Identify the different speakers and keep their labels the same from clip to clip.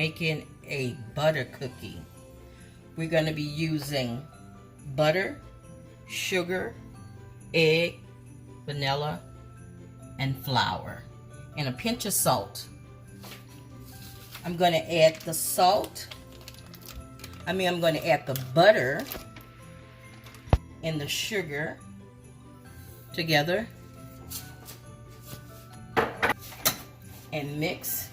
Speaker 1: making a butter cookie. We're going to be using butter, sugar, egg, vanilla, and flour, and a pinch of salt. I'm going to add the salt. I'm going to add the butter and the sugar together and mix.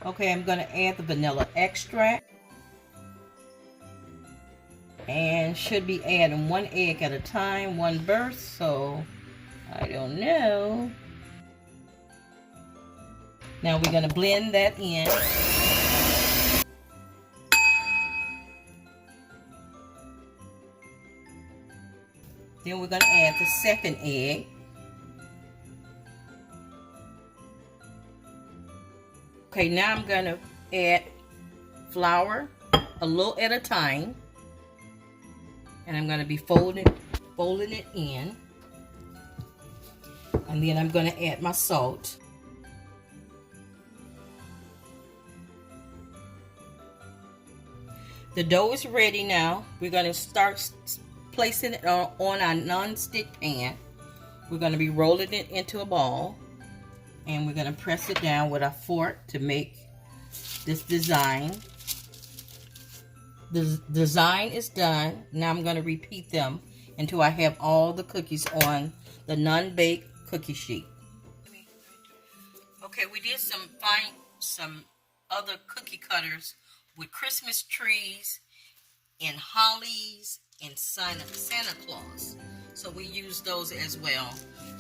Speaker 1: Okay, I'm going to add the vanilla extract, and should be adding 1 egg at a time, 1 burst, so I don't know. Now we're going to blend that in. Then we're going to add the second egg. Okay, now I'm going to add flour a little at a time. And I'm going to be folding it in. And then I'm going to add my salt. The dough is ready now. We're going to start placing it on our non-stick pan. We're going to be rolling it into a ball. And we're going to press it down with a fork to make this design. The design is done. Now I'm going to repeat them until I have all the cookies on the non-baked cookie sheet. Okay, we did some other cookie cutters with Christmas trees and hollies and Santa Claus. So we use those as well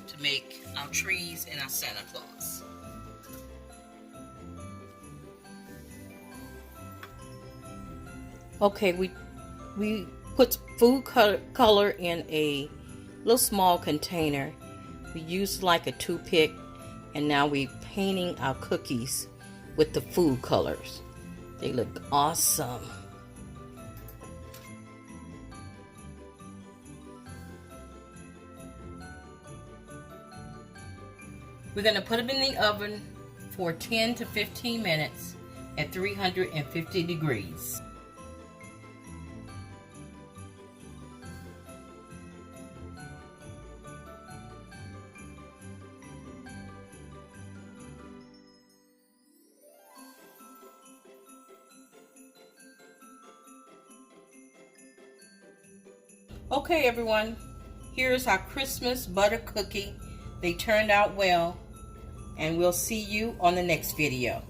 Speaker 1: to make our trees and our Santa Claus. Okay, we put food color in a little small container. We used like a toothpick, and now we're painting our cookies with the food colors. They look awesome. We're going to put them in the oven for 10 to 15 minutes at 350 degrees. Okay, everyone, here's our Christmas butter cookie. They turned out well, and we'll see you on the next video.